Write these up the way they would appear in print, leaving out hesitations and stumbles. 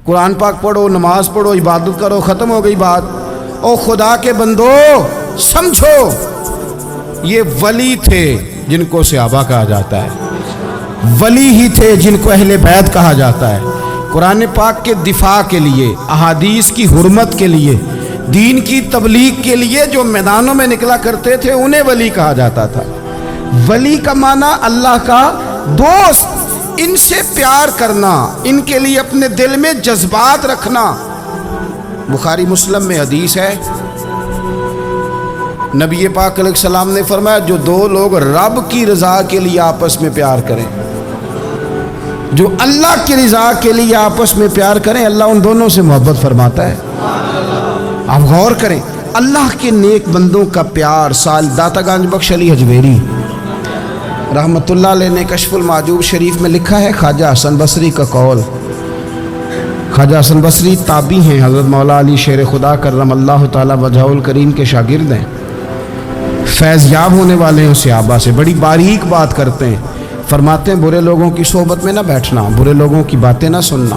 قرآن پاک پڑھو، نماز پڑھو، عبادت کرو، ختم ہو گئی بات۔ او خدا کے بندو سمجھو، یہ ولی تھے جن کو صحابہ کہا جاتا ہے، ولی ہی تھے جن کو اہل بیت کہا جاتا ہے۔ قرآن پاک کے دفاع کے لیے، احادیث کی حرمت کے لیے، دین کی تبلیغ کے لیے جو میدانوں میں نکلا کرتے تھے انہیں ولی کہا جاتا تھا۔ ولی کا معنی اللہ کا دوست، ان سے پیار کرنا، ان کے لیے اپنے دل میں جذبات رکھنا۔ بخاری مسلم میں حدیث ہے، نبی پاک علیہ السلام نے فرمایا جو دو لوگ رب کی رضا کے لیے آپس میں پیار کریں، جو اللہ کی رضا کے لیے آپس میں پیار کریں، اللہ ان دونوں سے محبت فرماتا ہے۔ آپ غور کریں، اللہ کے نیک بندوں کا پیار۔ سال داتا گنج بخش علی حجویری رحمت اللہ علیہ نے کشف المعجوب شریف میں لکھا ہے، خواجہ حسن بصری کا قول۔ خواجہ حسن بصری تابعی ہیں، حضرت مولا علی شیر خدا کرم اللہ تعالی وجہہ الکریم کے شاگرد ہیں، فیض یاب ہونے والے ہیں صحابہ سے، بڑی باریک بات کرتے ہیں۔ فرماتے ہیں برے لوگوں کی صحبت میں نہ بیٹھنا، برے لوگوں کی باتیں نہ سننا۔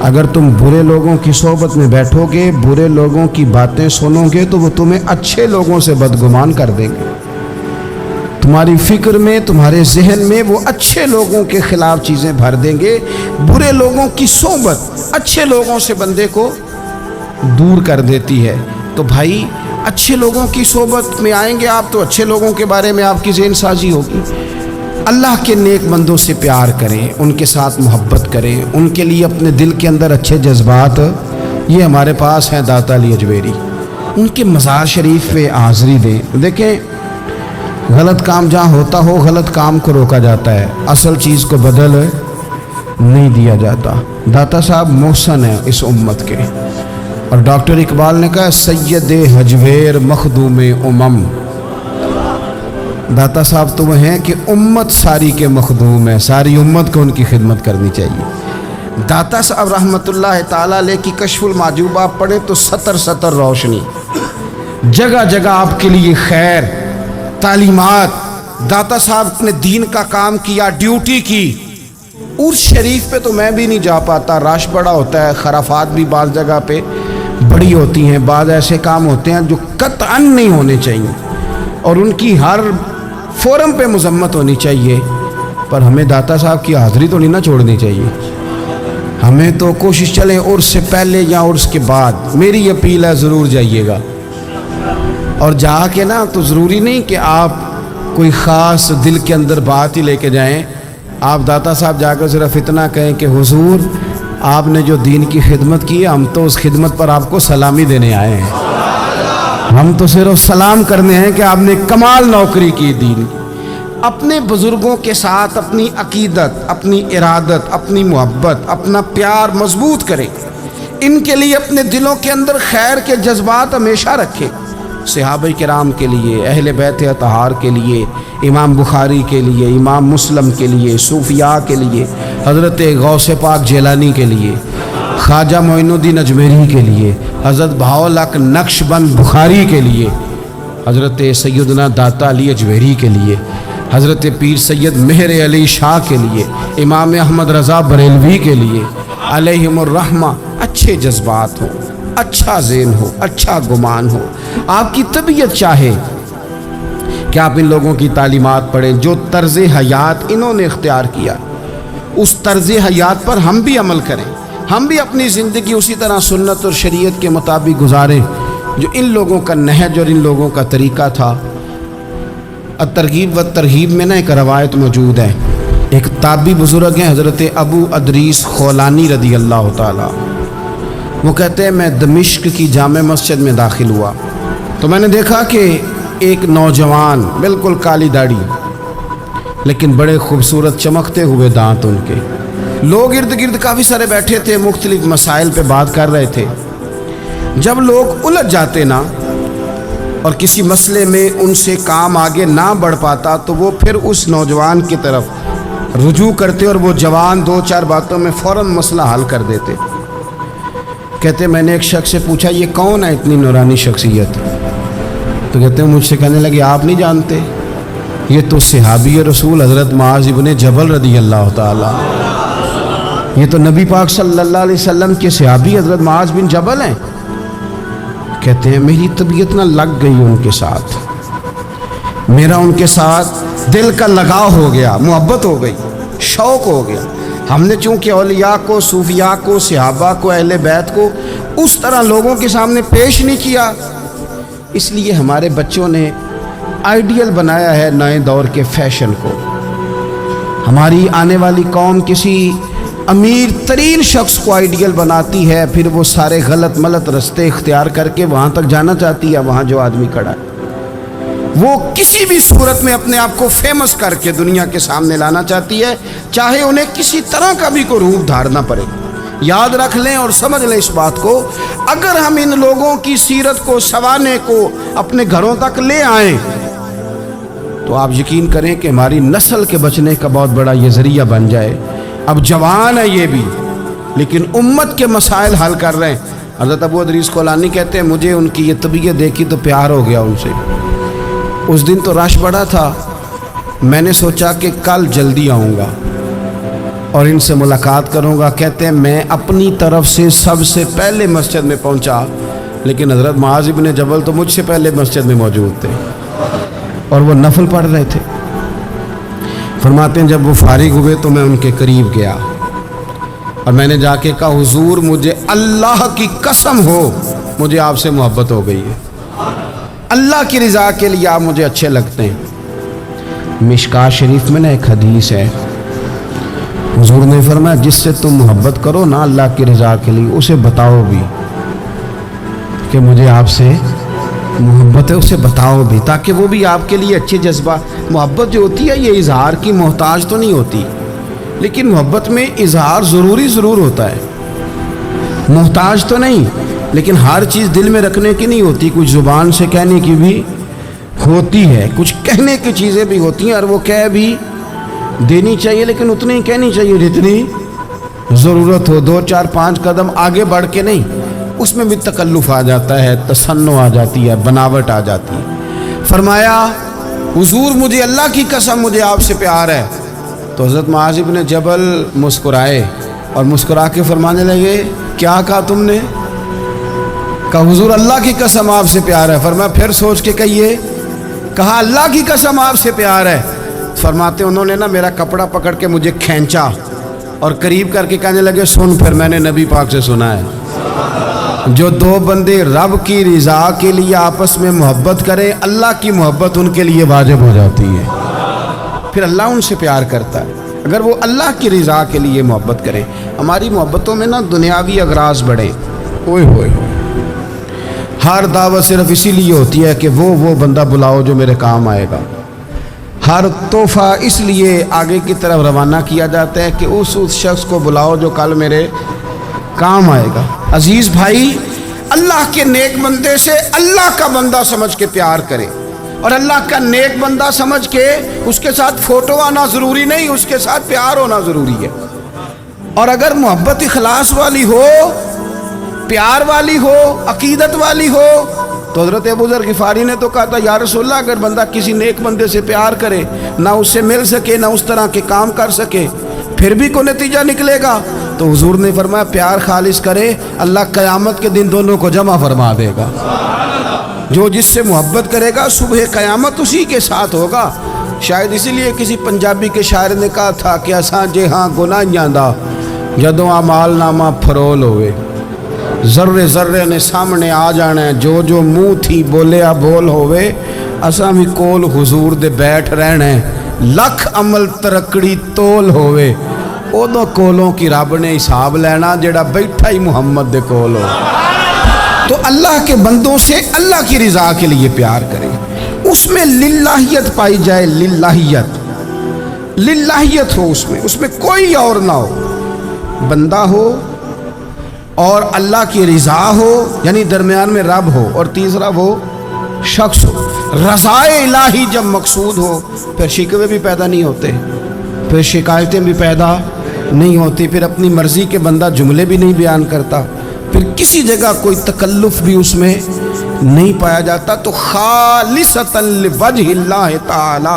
اگر تم برے لوگوں کی صحبت میں بیٹھو گے، برے لوگوں کی باتیں سنو گے تو وہ تمہیں اچھے لوگوں سے بدگمان کر دیں گے۔ تمہاری فکر میں، تمہارے ذہن میں وہ اچھے لوگوں کے خلاف چیزیں بھر دیں گے۔ برے لوگوں کی صحبت اچھے لوگوں سے بندے کو دور کر دیتی ہے۔ تو بھائی اچھے لوگوں کی صحبت میں آئیں گے آپ تو اچھے لوگوں کے بارے میں آپ کی ذہن سازی ہوگی۔ اللہ کے نیک بندوں سے پیار کریں، ان کے ساتھ محبت کریں، ان کے لیے اپنے دل کے اندر اچھے جذبات، یہ ہمارے پاس ہیں داتا علی حجویری، ان کے مزار شریف پہ حاضری دیں۔ دیکھیں غلط کام جہاں ہوتا ہو، غلط کام کو روکا جاتا ہے، اصل چیز کو بدل نہیں دیا جاتا۔ داتا صاحب محسن ہیں اس امت کے، اور ڈاکٹر اقبال نے کہا سید حجویر مخدوم امم۔ داتا صاحب تو وہ ہیں کہ امت ساری کے مخدوم ہیں، ساری امت کو ان کی خدمت کرنی چاہیے۔ داتا صاحب رحمت اللہ تعالیٰ علیہ کی کشف المعجوب آپ پڑھیں تو سطر سطر روشنی، جگہ جگہ آپ کے لیے خیر، تعلیمات۔ داتا صاحب نے دین کا کام کیا، ڈیوٹی کی۔ عرس شریف پہ تو میں بھی نہیں جا پاتا، رش بڑا ہوتا ہے، خرافات بھی بعض جگہ پہ بڑی ہوتی ہیں، بعض ایسے کام ہوتے ہیں جو قطعاً نہیں ہونے چاہیے اور ان کی ہر فورم پہ مذمت ہونی چاہیے، پر ہمیں داتا صاحب کی حاضری تو نہیں نہ چھوڑنی چاہیے۔ ہمیں تو کوشش چلیں عرس سے پہلے یا عرس کے بعد، میری اپیل ہے ضرور جائیے گا، اور جا کے نا تو ضروری نہیں کہ آپ کوئی خاص دل کے اندر بات ہی لے کے جائیں۔ آپ داتا صاحب جا کر صرف اتنا کہیں کہ حضور آپ نے جو دین کی خدمت کی ہے، ہم تو اس خدمت پر آپ کو سلامی دینے آئے ہیں، ہم تو صرف سلام کرنے ہیں کہ آپ نے کمال نوکری کی دین۔ اپنے بزرگوں کے ساتھ اپنی عقیدت، اپنی ارادت، اپنی محبت، اپنا پیار مضبوط کریں، ان کے لیے اپنے دلوں کے اندر خیر کے جذبات ہمیشہ رکھیں۔ صحابہ کرام کے لیے، اہل بیت اطہار کے لیے، امام بخاری کے لیے، امام مسلم کے لیے، صوفیاء کے لیے، حضرت غوث پاک جیلانی کے لیے، خواجہ معین الدین اجمیری کے لیے، حضرت بہاؤالحق نقش بند بخاری کے لیے، حضرت سیدنا داتا علی حجویری کے لیے، حضرت پیر سید مہر علی شاہ کے لیے، امام احمد رضا بریلوی کے لیے، علیہم الرحمہ۔ اچھے جذبات ہوں، اچھا ذہن ہو، اچھا گمان ہو، آپ کی طبیعت چاہے کہ آپ ان لوگوں کی تعلیمات پڑھیں، جو طرز حیات انہوں نے اختیار کیا، اس طرز حیات پر ہم بھی عمل کریں، ہم بھی اپنی زندگی اسی طرح سنت اور شریعت کے مطابق گزاریں جو ان لوگوں کا نہج اور ان لوگوں کا طریقہ تھا۔ الترغیب و ترہیب میں نا ایک روایت موجود ہے، ایک تابعی بزرگ ہیں حضرت ابو ادریس خولانی رضی اللہ تعالیٰ، وہ کہتے ہیں میں دمشق کی جامع مسجد میں داخل ہوا تو میں نے دیکھا کہ ایک نوجوان، بالکل کالی داڑھی لیکن بڑے خوبصورت چمکتے ہوئے دانت ان کے، لوگ ارد گرد کافی سارے بیٹھے تھے، مختلف مسائل پہ بات کر رہے تھے۔ جب لوگ الجھ جاتے نا اور کسی مسئلے میں ان سے کام آگے نہ بڑھ پاتا تو وہ پھر اس نوجوان کی طرف رجوع کرتے اور وہ جوان دو چار باتوں میں فوراً مسئلہ حل کر دیتے۔ کہتے میں نے ایک شخص سے پوچھا یہ کون ہے اتنی نورانی شخصیت؟ تو کہتے ہیں مجھ سے کہنے لگے آپ نہیں جانتے، یہ تو صحابی رسول حضرت معاذ ابن جبل رضی اللہ تعالیٰ۔ یہ تو نبی پاک صلی اللہ علیہ وسلم کے صحابی حضرت معاذ بن جبل ہیں. کہتے ہیں میری طبیعت نہ لگ گئی ان کے ساتھ، میرا ان کے ساتھ دل کا لگاؤ ہو گیا، محبت ہو گئی، شوق ہو گیا. ہم نے چونکہ اولیاء کو، صوفیاء کو، صحابہ کو، اہل بیت کو اس طرح لوگوں کے سامنے پیش نہیں کیا، اس لیے ہمارے بچوں نے آئیڈیل بنایا ہے نئے دور کے فیشن کو. ہماری آنے والی قوم کسی امیر ترین شخص کو آئیڈیل بناتی ہے، پھر وہ سارے غلط ملت رستے اختیار کر کے وہاں تک جانا چاہتی ہے. وہاں جو آدمی کھڑا ہے وہ کسی بھی صورت میں اپنے آپ کو فیمس کر کے دنیا کے سامنے لانا چاہتی ہے، چاہے انہیں کسی طرح کا بھی کوئی روپ دھارنا پڑے. یاد رکھ لیں اور سمجھ لیں اس بات کو، اگر ہم ان لوگوں کی سیرت کو، سوانے کو اپنے گھروں تک لے آئیں تو آپ یقین کریں کہ ہماری نسل کے بچنے کا بہت بڑا یہ ذریعہ بن جائے. اب جوان ہے یہ بھی، لیکن امت کے مسائل حل کر رہے ہیں. حضرت ابو ادریس کولانی کہتے ہیں مجھے ان کی یہ طبیعت دیکھی تو پیار ہو گیا ان سے. اس دن تو رش بڑا تھا، میں نے سوچا کہ کل جلدی آؤں گا اور ان سے ملاقات کروں گا. کہتے ہیں میں اپنی طرف سے سب سے پہلے مسجد میں پہنچا، لیکن حضرت معاذ بن جبل تو مجھ سے پہلے مسجد میں موجود تھے اور وہ نفل پڑھ رہے تھے. فرماتے ہیں جب وہ فارغ ہوئے تو میں ان کے قریب گیا اور میں نے جا کے کہا حضور مجھے اللہ کی قسم ہو مجھے آپ سے محبت ہو گئی ہے، اللہ کی رضا کے لیے آپ مجھے اچھے لگتے ہیں. مشکاۃ شریف میں نا ایک حدیث ہے، حضور نے فرمایا جس سے تم محبت کرو نا اللہ کی رضا کے لیے، اسے بتاؤ بھی کہ مجھے آپ سے محبت ہے، اسے بتاؤ بھی، تاکہ وہ بھی آپ کے لیے اچھے جذبہ. محبت جو ہوتی ہے یہ اظہار کی محتاج تو نہیں ہوتی، لیکن محبت میں اظہار ضرور ہوتا ہے، محتاج تو نہیں، لیکن ہر چیز دل میں رکھنے کی نہیں ہوتی، کچھ زبان سے کہنے کی بھی ہوتی ہے، کچھ کہنے کی چیزیں بھی ہوتی ہیں اور وہ کہہ بھی دینی چاہیے، لیکن اتنی ہی کہنی چاہیے جتنی ضرورت ہو. 2 4 5 قدم آگے بڑھ کے نہیں، اس میں بھی تکلف آ جاتا ہے، تصنع آ جاتی ہے، بناوٹ آ جاتی ہے. فرمایا حضور مجھے اللہ کی قسم مجھے آپ سے پیار ہے. تو حضرت معاذ بن جبل مسکرائے اور مسکرا کے فرمانے لگے کیا کہا تم نے؟ کہا حضور اللہ کی قسم آپ سے پیار ہے. فرمایا پھر سوچ کے کہیے. کہا اللہ کی قسم آپ سے پیار ہے. فرماتے انہوں نے نا میرا کپڑا پکڑ کے مجھے کھینچا اور قریب کر کے کہنے لگے سن پھر میں نے نبی پاک سے سنا ہے جو 2 بندے رب کی رضا کے لیے آپس میں محبت کریں اللہ کی محبت ان کے لیے واجب ہو جاتی ہے، پھر اللہ ان سے پیار کرتا ہے اگر وہ اللہ کی رضا کے لیے محبت کریں. ہماری محبتوں میں نا دنیاوی اغراض بڑھیں، اوئے ہوئے ہر دعوت صرف اسی لیے ہوتی ہے کہ وہ بندہ بلاؤ جو میرے کام آئے گا، ہر تحفہ اس لیے آگے کی طرف روانہ کیا جاتا ہے کہ اس شخص کو بلاؤ جو کل میرے کام آئے گا. عزیز بھائی اللہ کے نیک بندے سے اللہ کا بندہ سمجھ کے پیار کرے، اور اللہ کا نیک بندہ سمجھ کے اس کے ساتھ فوٹو آنا ضروری نہیں، اس کے ساتھ پیار ہونا ضروری ہے. اور اگر محبت اخلاص والی ہو، پیار والی ہو، عقیدت والی ہو، تو حضرت ابو ذر غفاری نے تو کہا تھا یا رسول اللہ اگر بندہ کسی نیک بندے سے پیار کرے نہ اس سے مل سکے نہ اس طرح کے کام کر سکے پھر بھی کوئی نتیجہ نکلے گا، تو حضور نے فرمایا پیار خالص کرے اللہ قیامت کے دن دونوں کو جمع فرما دے گا. جو جس سے محبت کرے گا صبح قیامت اسی کے ساتھ ہوگا. شاید اسی لیے کسی پنجابی کے شاعر نے کہا تھا کہ اساں جے ہاں گناہیاں دا جدوں اعمال نامہ فرول ہوئے، ذرے ذرے نے سامنے آ جانا ہے، جو منہ تھی بولیا بول ہوئے، اساں بھی کول حضور دے بیٹھ رہنا ہے، لکھ عمل ترکڑی تول ہوئے، ادو کولوں کی رب نے حساب لینا جڑا بیٹھا ہی محمد دے کول ہو. تو اللہ کے بندوں سے اللہ کی رضا کے لیے پیار کریں، اس میں للہیت پائی جائے، للہیت ہو اس میں کوئی اور نہ ہو، بندہ ہو اور اللہ کی رضا ہو، یعنی درمیان میں رب ہو، اور تیسرا وہ شخص ہو. رضا الہی جب مقصود ہو پھر شکوے بھی پیدا نہیں ہوتے، پھر شکایتیں بھی پیدا نہیں ہوتی، پھر اپنی مرضی کے بندہ جملے بھی نہیں بیان کرتا، پھر کسی جگہ کوئی تکلف بھی اس میں نہیں پایا جاتا. تو خالصتاً لوجہ اللہ تعالی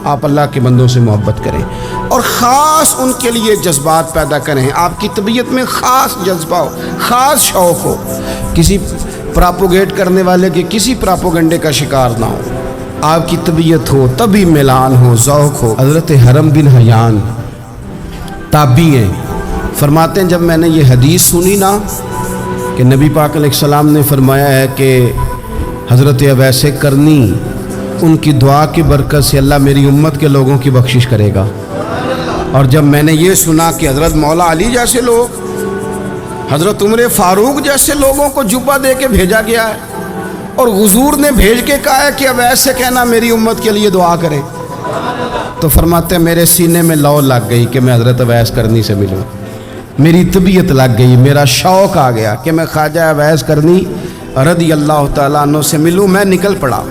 آپ اللہ کے بندوں سے محبت کریں اور خاص ان کے لیے جذبات پیدا کریں. آپ کی طبیعت میں خاص جذبہ ہو, خاص شوق ہو, کسی پراپوگیٹ کرنے والے کے کسی پراپوگنڈے کا شکار نہ ہو. آپ کی طبیعت ہو, طبی میلان ہو, ذوق ہو. حضرت حرم بن حیان تابعی ہیں, فرماتے ہیں جب میں نے یہ حدیث سنی نا کہ نبی پاک علیہ السلام نے فرمایا ہے کہ حضرت اویس کرنی ان کی دعا کی برکت سے اللہ میری امت کے لوگوں کی بخشش کرے گا, اور جب میں نے یہ سنا کہ حضرت مولا علی جیسے لوگ, حضرت عمر فاروق جیسے لوگوں کو جبہ دے کے بھیجا گیا ہے اور حضور نے بھیج کے کہا ہے کہ اویس سے کہنا میری امت کے لیے دعا کریں, تو فرماتے ہیں میرے سینے میں لو لگ گئی کہ میں حضرت اویس کرنی سے ملوں. میری طبیعت لگ گئی, میرا شوق آ گیا کہ میں خواجہ اویس کرنی رضی اللہ تعالیٰ عنہ سے ملوں. میں نکل پڑا,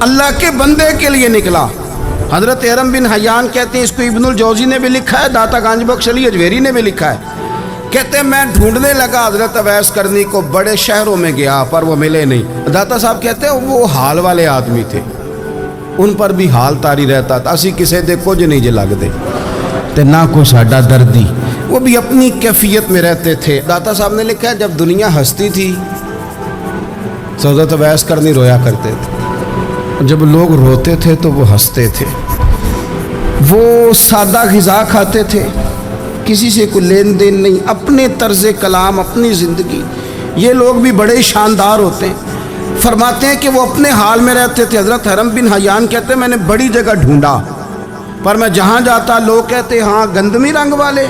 اللہ کے بندے کے لیے نکلا. حضرت حرم بن حیان کہتے ہیں, اس کو ابن الجوزی نے بھی لکھا ہے, داتا گنج بخش علی اجویری نے بھی لکھا ہے, کہتے ہیں میں ڈھونڈنے لگا حضرت اویس کرنی کو, بڑے شہروں میں گیا پر وہ ملے نہیں. داتا صاحب کہتے ہیں وہ حال والے آدمی تھے, ان پر بھی حال تاری رہتا تھا, اسی کسے دے کچھ نہیں جے لگ دے تے نہ کوئی ساڈا دردی, وہ بھی اپنی کیفیت میں رہتے تھے. داتا صاحب نے لکھا ہے جب دنیا ہستی تھی تو حضرت اویس کرنی رویا کرتے تھے, جب لوگ روتے تھے تو وہ ہنستے تھے. وہ سادہ غذا کھاتے تھے, کسی سے کوئی لین دین نہیں, اپنے طرز کلام, اپنی زندگی. یہ لوگ بھی بڑے شاندار ہوتے ہیں. فرماتے ہیں کہ وہ اپنے حال میں رہتے تھے. حضرت حرم بن حیان کہتے ہیں میں نے بڑی جگہ ڈھونڈا, پر میں جہاں جاتا لوگ کہتے ہاں گندمی رنگ والے,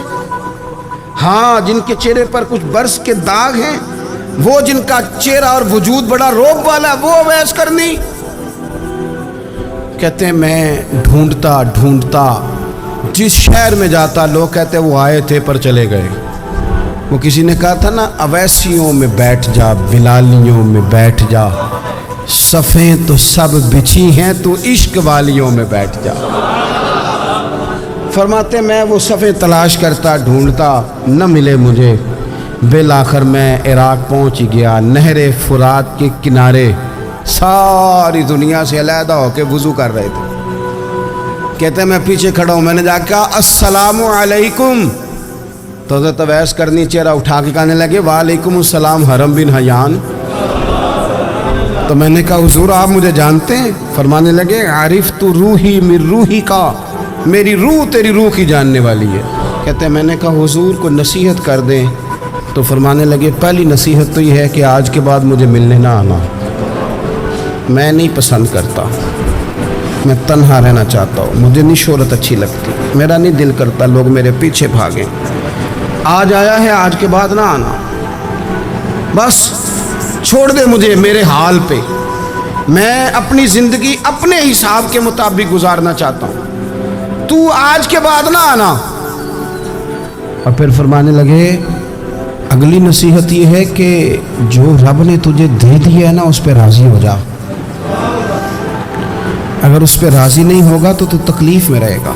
ہاں جن کے چہرے پر کچھ برس کے داغ ہیں, وہ جن کا چہرہ اور وجود بڑا روب والا, وہ اویس کرنی. کہتے ہیں میں ڈھونڈتا ڈھونڈتا جس شہر میں جاتا لوگ کہتے وہ آئے تھے پر چلے گئے. وہ کسی نے کہا تھا نا, اویسیوں میں بیٹھ جا, بلالیوں میں بیٹھ جا, صفیں تو سب بچھی ہیں, تو عشق والیوں میں بیٹھ جا. فرماتے میں وہ صفیں تلاش کرتا ڈھونڈتا, نہ ملے مجھے. بالآخر میں عراق پہنچ گیا, نہر فرات کے کنارے ساری دنیا سے علیحدہ ہو کے وضو کر رہے تھے. کہتے ہیں میں پیچھے کھڑا ہوں, میں نے جا کے کہا السلام علیکم, تو حضرت اویس کرنی چہرہ اٹھا کے کہنے لگے وعلیکم السلام حرم بن حیان. تو میں نے کہا حضور آپ مجھے جانتے ہیں؟ فرمانے لگے عارف تو روحی من روحی کا, میری روح تیری روح کی جاننے والی ہے. کہتے ہیں میں نے کہا حضور کو نصیحت کر دیں. تو فرمانے لگے پہلی نصیحت تو یہ ہے کہ آج کے بعد مجھے ملنے نہ آنا, میں نہیں پسند کرتا, میں تنہا رہنا چاہتا ہوں, مجھے نہیں شہرت اچھی لگتی, میرا نہیں دل کرتا لوگ میرے پیچھے بھاگیں. آج آیا ہے, آج کے بعد نہ آنا, بس چھوڑ دے مجھے میرے حال پہ, میں اپنی زندگی اپنے حساب کے مطابق گزارنا چاہتا ہوں, تو آج کے بعد نہ آنا. اور پھر فرمانے لگے اگلی نصیحت یہ ہے کہ جو رب نے تجھے دے دیا ہے نا اس پہ راضی ہو جا, اگر اس پہ راضی نہیں ہوگا تو تکلیف میں رہے گا.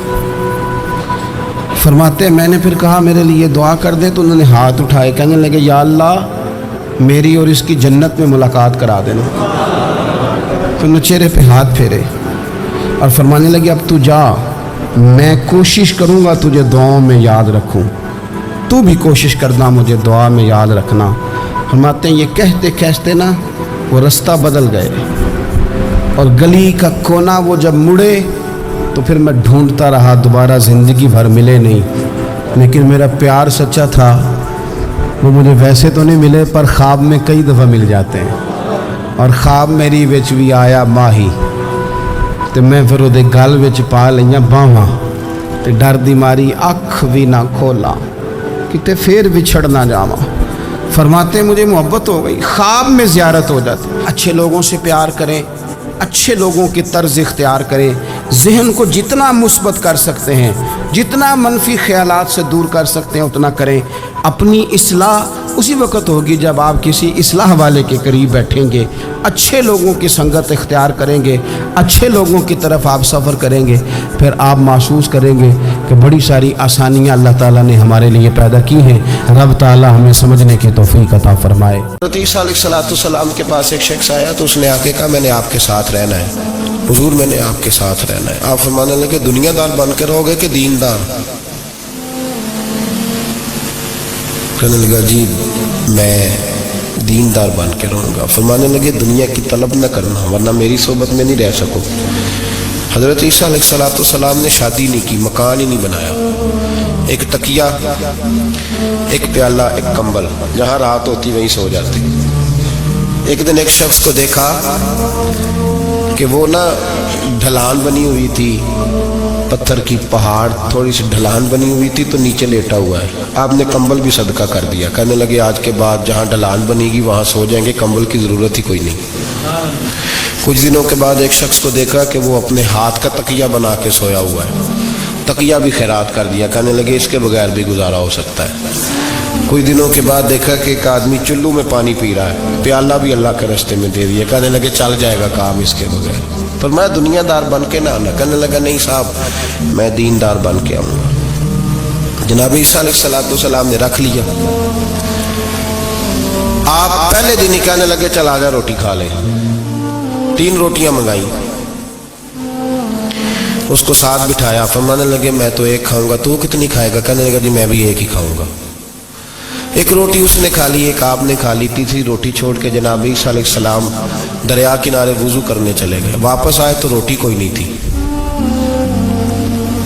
فرماتے ہیں میں نے پھر کہا میرے لیے دعا کر دے, تو انہوں نے ہاتھ اٹھائے, کہنے لگے یا اللہ میری اور اس کی جنت میں ملاقات کرا دینا. پھر انہوں نے چہرے پہ ہاتھ پھیرے اور فرمانے لگے اب تو جا, میں کوشش کروں گا تجھے دعاؤں میں یاد رکھوں, تو بھی کوشش کرنا مجھے دعا میں یاد رکھنا. فرماتے ہیں یہ کہتے کہتے نا وہ رستہ بدل گئے, اور گلی کا کونا وہ جب مڑے تو پھر میں ڈھونڈتا رہا, دوبارہ زندگی بھر ملے نہیں, لیکن میرا پیار سچا تھا. وہ مجھے ویسے تو نہیں ملے پر خواب میں کئی دفعہ مل جاتے ہیں, اور خواب میری وچ بھی آیا ماہی, تو میں پھر وہ گل وچ پا لئیاں باواں, تے ڈر دی ماری اکھ بھی نہ کھولا کتے پھر بچھڑ نہ جاواں. فرماتے مجھے محبت ہو گئی, خواب میں زیارت ہو جاتی. اچھے لوگوں سے پیار کریں, اچھے لوگوں کی طرز اختیار کریں, ذہن کو جتنا مثبت کر سکتے ہیں, جتنا منفی خیالات سے دور کر سکتے ہیں اتنا کریں. اپنی اصلاح اسی وقت ہوگی جب آپ کسی اصلاح والے کے قریب بیٹھیں گے, اچھے لوگوں کی سنگت اختیار کریں گے, اچھے لوگوں کی طرف آپ سفر کریں گے, پھر آپ محسوس کریں گے کہ بڑی ساری آسانیاں اللہ تعالیٰ نے ہمارے لیے پیدا کی ہیں. رب تعالیٰ ہمیں سمجھنے کی توفیق عطا فرمائے. حضرت عیسیٰ علیہ السلام کے پاس ایک شخص آیا تو اس نے آ کے کہا میں نے آپ کے ساتھ رہنا ہے. حضور میں نے آپ کے ساتھ رہنا ہے. آپ فرمانے لگے دنیا دار بن کے رہو گے کہ دیندار؟ کہنے لگا جی میں دیندار بن کے رہوں گا. فرمانے لگے دنیا کی طلب نہ کرنا ورنہ میری صحبت میں نہیں رہ سکو. حضرت عیسیٰ علیہ السلام نے شادی نہیں کی، مکان ہی نہیں بنایا. ایک تکیہ، ایک پیالہ، ایک کمبل، جہاں رات ہوتی وہیں سو جاتے. ایک دن ایک شخص کو دیکھا کہ وہ نا ڈھلان بنی ہوئی تھی، پتھر کی پہاڑ تھوڑی سی ڈھلان بنی ہوئی تھی تو نیچے لیٹا ہوا ہے. آپ نے کمبل بھی صدقہ کر دیا. کہنے لگے آج کے بعد جہاں ڈھلان بنے گی وہاں سو جائیں گے، کمبل کی ضرورت ہی کوئی نہیں. کچھ دنوں کے بعد ایک شخص کو دیکھا کہ وہ اپنے ہاتھ کا تکیہ بنا کے سویا ہوا ہے. تکیہ بھی خیرات کر دیا. کہنے لگے اس کے بغیر بھی گزارا ہو سکتا ہے. کچھ دنوں کے بعد دیکھا کہ ایک آدمی چلو میں پانی پی رہا ہے، پیالہ بھی اللہ کے راستے میں دے دیا. کہنے لگے چل جائے گا کام اس کے بغیر. پر میں دنیا دار بن کے نہ آنا. کہنے لگا نہیں صاحب میں دیندار بن کے آؤں گا. جناب عیسیٰ علیہ السلام نے رکھ لیا. آپ پہلے دن ہی کہنے لگے چل آ جا روٹی کھا لے. 3 روٹیاں منگائی، اس کو ساتھ بٹھایا. فرمانے لگے میں تو ایک کھاؤں گا، تو کتنی کھائے گا؟ کہنے لگا جی میں بھی ایک ہی کھاؤں گا. ایک روٹی اس نے کھا لی، ایک آپ نے کھا لی. تیسری روٹی چھوڑ کے جناب عیسیٰ علیہ السلام دریا کنارے وضو کرنے چلے گئے. واپس آئے تو روٹی کوئی نہیں تھی.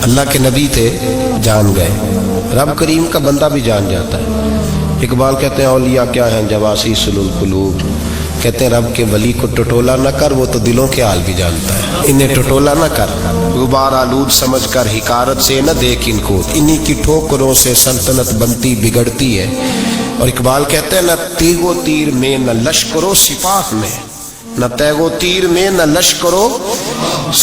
اللہ کے نبی تھے، جان گئے. رب کریم کا بندہ بھی جان جاتا ہے. اقبال کہتے ہیں اولیاء کیا ہیں جواسیس القلوب. کہتے ہیں رب کے ولی کو ٹٹولا نہ کر، وہ تو دلوں کے حال بھی جانتا ہے. انہیں ٹٹولا نہ کر، غبار آلود سمجھ کر حکارت سے نہ دیکھ ان کو. انہی کی ٹھوکروں سے سلطنت بنتی بگڑتی ہے. اور اقبال کہتے ہیں نہ تیغ و تیر میں نہ لشکر و سپاہ میں، نہ تیغ و تیر میں نہ لشکر و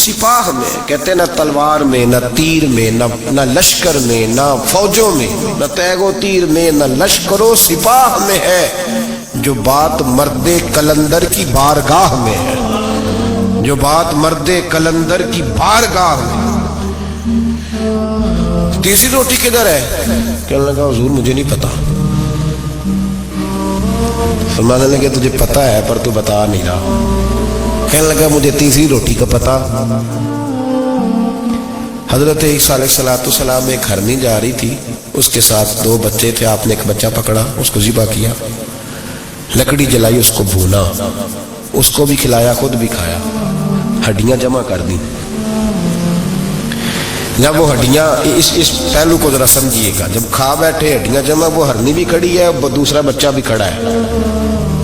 سپاہ میں. کہتے ہیں نہ تلوار میں نہ تیر میں نہ لشکر میں نہ فوجوں میں، نہ تیغ و تیر میں نہ لشکر و سپاہ میں ہے جو بات مرد کلندر کی بارگاہ میں ہے. جو بات مرد کلندر کی بارگاہ میں. تیسری روٹی کدھر ہے؟ کہنے لگا حضور مجھے نہیں پتا. فرمانے لگے تجھے پتا ہے پر تو بتا نہیں رہا. کہنے لگا مجھے تیسری روٹی کا پتا. حضرت عیسیٰ علیہ السلام ایک ہرنی جا رہی تھی، اس کے ساتھ 2 بچے تھے. آپ نے ایک بچہ پکڑا، اس کو ذبح کیا، لکڑی جلائی، اس کو بھونا، اس کو بھی کھلایا، خود بھی کھایا. ہڈیاں جمع کر دی. جب وہ ہڈیاں اس پہلو کو ذرا سمجھیے گا، جب کھا بیٹھے ہڈیاں جمع، وہ ہرنی بھی کھڑی ہے، دوسرا بچہ بھی کھڑا ہے.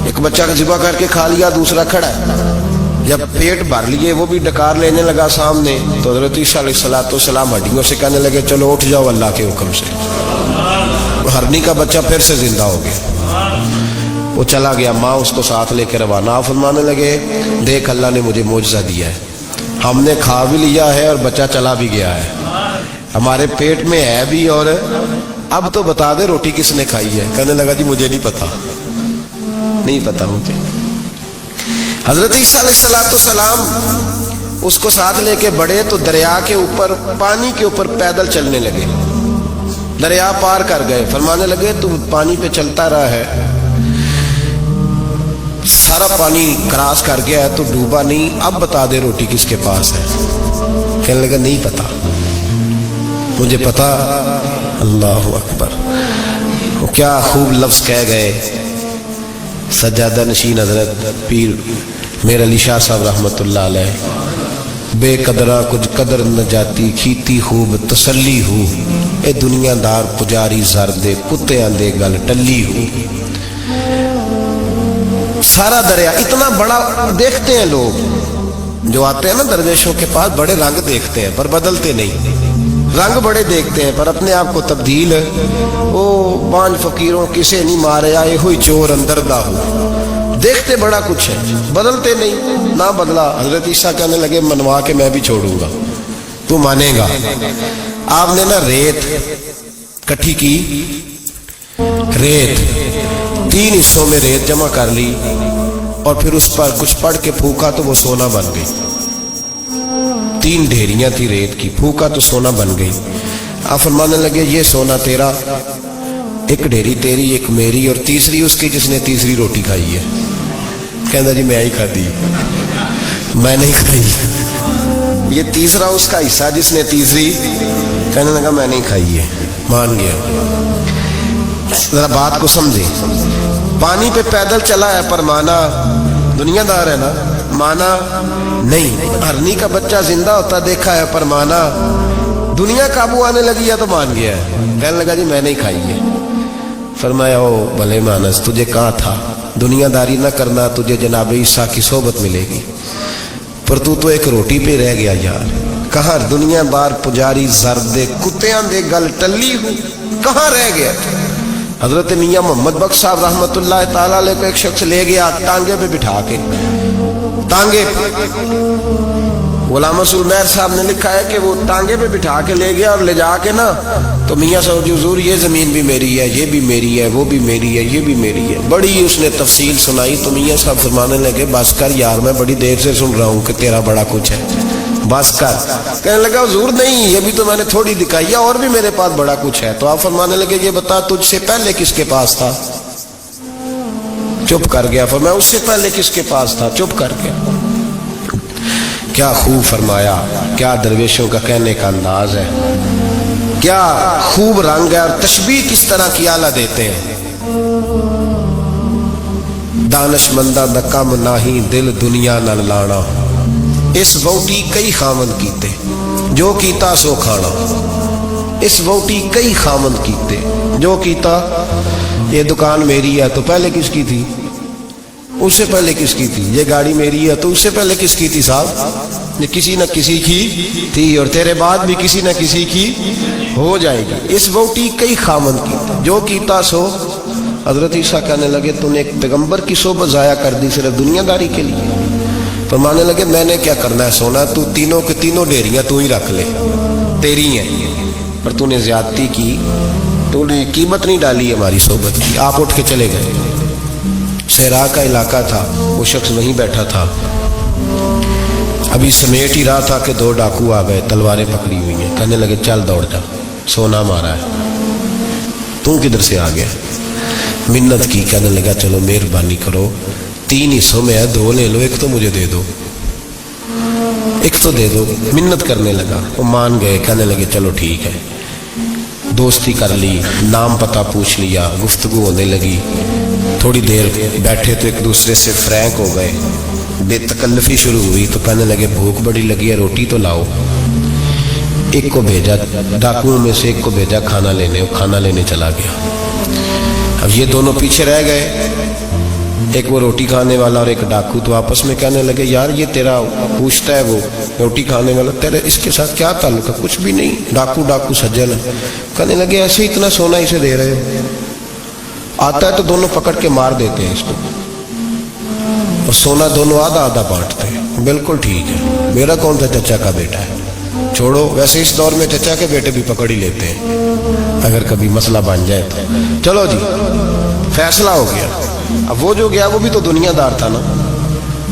ایک بچہ ذبح کر کے کھا لیا، دوسرا کھڑا ہے. جب پیٹ بھر لیے وہ بھی ڈکار لینے لگا سامنے، تو حضرت عیسیٰ علیہ السلام ہڈیوں سے کہنے لگے چلو اٹھ جاؤ اللہ کے حکم سے. ہرنی کا بچہ پھر سے زندہ ہو گیا. وہ چلا گیا، ماں اس کو ساتھ لے کے روانہ. فرمانے لگے دیکھ اللہ نے مجھے معجزہ دیا ہے، ہم نے کھا بھی لیا ہے اور بچہ چلا بھی گیا ہے، ہمارے پیٹ میں ہے بھی. اور اب تو بتا دے روٹی کس نے کھائی ہے؟ کہنے لگا جی مجھے نہیں پتا، نہیں پتا مجھے. حضرت عیسیٰ علیہ السلام اس کو ساتھ لے کے بڑھے تو دریا کے اوپر، پانی کے اوپر پیدل چلنے لگے. دریا پار کر گئے. فرمانے لگے تو پانی پہ چلتا رہا ہے، سارا پانی کراس کر گیا ہے تو ڈوبا نہیں، اب بتا دے روٹی کس کے پاس ہے؟ کہنے لگا نہیں پتا، مجھے پتا. اللہ اکبر. وہ کیا خوب لفظ کہہ گئے سجادہ نشین حضرت پیر میر علی شاہ صاحب رحمت اللہ علیہ. بے قدرہ کچھ قدر نہ جاتی، کھیتی خوب تسلی ہو، اے دنیا دار پجاری زردے کتے آندے گل ٹلی ہو. سارا دریا اتنا بڑا دیکھتے ہیں لوگ جو آتے ہیں نا درویشوں کے پاس، بڑے رنگ دیکھتے ہیں پر بدلتے نہیں. رنگ بڑے دیکھتے ہیں پر اپنے آپ کو تبدیل، وہ پانچ فقیروں کسے نہیں مارے آئے ہوئی چور اندر دا ہو. دیکھتے بڑا کچھ ہے، بدلتے نہیں. نہ بدلا. حضرت عیسیٰ کہنے لگے منوا کے میں بھی چھوڑوں گا، تو مانے گا. آپ نے نا ریت کٹھی کی، ریت 3 حصوں میں ریت جمع کر لی اور پھر اس پر کچھ پڑھ کے پھونکا تو وہ سونا بن گئی. 3 ڈھیریاں تھی ریت کی، پھونکا تو سونا بن گئی. آپ فرمانے لگے یہ سونا تیرا، ایک ڈھیری تیری، ایک میری، اور تیسری اس کی جس نے تیسری روٹی کھائی ہے. کہنا جی میں ہی کھا دی، میں نہیں کھائی. یہ تیسرا اس کا حصہ جس نے تیسری کہنے لگا میں نہیں کھائی ہے، مان گیا. ذرا بات کو سمجھے، پانی پہ پیدل چلا ہے پر مانا دنیا دار ہے نا، مانا نہیں. ہرنی کا بچہ زندہ ہوتا دیکھا ہے پر مانا دنیا قابو آنے لگی ہے تو مان گیا ہے. کہنے لگا جی میں نہیں کھائی ہے. فرمایا او بھلے مانس، تجھے کہا تھا دنیا داری نہ کرنا، تجھے جناب عیسیٰ کی صحبت ملے گی، پر تو ایک روٹی پہ رہ گیا یار. کہاں دنیا بار پجاری زردے کتیاں دے گل ٹلی ہوں، کہاں رہ گیا. حضرت میاں محمد بخش صاحب رحمۃ اللہ تعالیٰ علیہ کو ایک شخص لے گیا ٹانگے پہ بٹھا کے، ٹانگے غلام رسول مہر صاحب نے لکھا ہے کہ وہ ٹانگے پہ بٹھا کے لے گیا اور لے جا کے نا تو میاں صاحب جی حضور یہ زمین بھی میری ہے، یہ بھی میری ہے، وہ بھی میری ہے، یہ بھی میری ہے. بڑی اس نے تفصیل سنائی تو میاں صاحب فرمانے لگے بس کر یار، میں بڑی دیر سے سن رہا ہوں کہ تیرا بڑا کچھ ہے، بس کر. کہنے لگا حضور نہیں، یہ بھی تو میں نے تھوڑی دکھائی ہے، اور بھی میرے پاس بڑا کچھ ہے. تو آپ فرمانے لگے یہ بتا تجھ سے پہلے کس کے پاس تھا؟ چپ کر گیا. فرمایا اس سے پہلے کس کے پاس تھا؟ چپ کر گیا. کیا خوب فرمایا، کیا درویشوں کا کہنے کا انداز ہے، کیا خوب رنگ ہے، اور تشبیہ کس طرح کی اعلیٰ دیتے ہیں. دانش مندہ دا کم ناہی دل دنیا نہ لانا، اس ووٹی کئی خامن کیتے جو کیتا سو کھانا. اس ووٹی کئی خامن کیتے جو کیتا. یہ دکان میری ہے تو پہلے کس کی تھی؟ اس سے پہلے کس کی تھی. یہ گاڑی میری ہے تو اس سے پہلے کس کی تھی صاحب؟ یہ کسی نہ کسی کی تھی اور تیرے بعد بھی کسی نہ کسی کی ہو جائے گی. اس ووٹی کئی خامن کی جو کیتا سو. حضرت عیسیٰ کہنے لگے تو نے ایک پیغمبر کی صحبت ضائع کر دی صرف دنیا داری کے لیے. فرمانے لگے میں نے کیا کرنا ہے سونا، تو تینوں کے تینوں ڈیریاں تو ہی رکھ لے، تیری ہیں، پر تو نے زیادتی کی، تو نے قیمت نہیں ڈالی ہماری صحبت کی. آپ اٹھ کے چلے گئے. صحرا کا علاقہ تھا، وہ شخص وہیں بیٹھا تھا، ابھی سمیٹ ہی رہا تھا کہ دو ڈاکو آ گئے، تلواریں پکڑی ہوئی ہیں. کہنے لگے چل دوڑ جا، سونا مارا ہے، تو کدھر سے آ گیا؟ منت کی. کہنے لگا چلو مہربانی کرو، 3 حصوں میں ہے، 2 لے لو، ایک تو مجھے دے دو، ایک تو دے دو. منت کرنے لگا، وہ مان گئے. کہنے لگے چلو ٹھیک ہے. دوستی کر لی، نام پتہ پوچھ لیا، گفتگو ہونے لگی. تھوڑی دیر بیٹھے تو ایک دوسرے سے فرینک ہو گئے، بے تکلفی شروع ہوئی. تو کہنے لگے بھوک بڑی لگی ہے، روٹی تو لاؤ. ایک کو بھیجا، ڈاکوؤں میں سے ایک کو بھیجا کھانا لینے، وہ کھانا لینے چلا گیا. اب یہ دونوں پیچھے رہ گئے، ایک وہ روٹی کھانے والا اور ایک ڈاکو. تو آپس میں کہنے لگے یار یہ تیرا پوچھتا ہے وہ روٹی کھانے والا، تیرے اس کے ساتھ کیا تعلق ہے؟ کچھ بھی نہیں، ڈاکو سجن. کہنے لگے ایسے اتنا سونا اسے دے رہے ہو، آتا ہے تو دونوں پکڑ کے مار دیتے ہیں اس کو، اور سونا دونوں آدھا آدھا بانٹتے ہیں. بالکل ٹھیک ہے، میرا کون تھا، چچا کا بیٹا ہے، چھوڑو. ویسے اس دور میں چچا کے بیٹے بھی پکڑ ہی لیتے ہیں اگر کبھی مسئلہ بن جائے تو. چلو جی فیصلہ ہو گیا. اب وہ جو گیا وہ بھی تو دنیا دار تھا نا،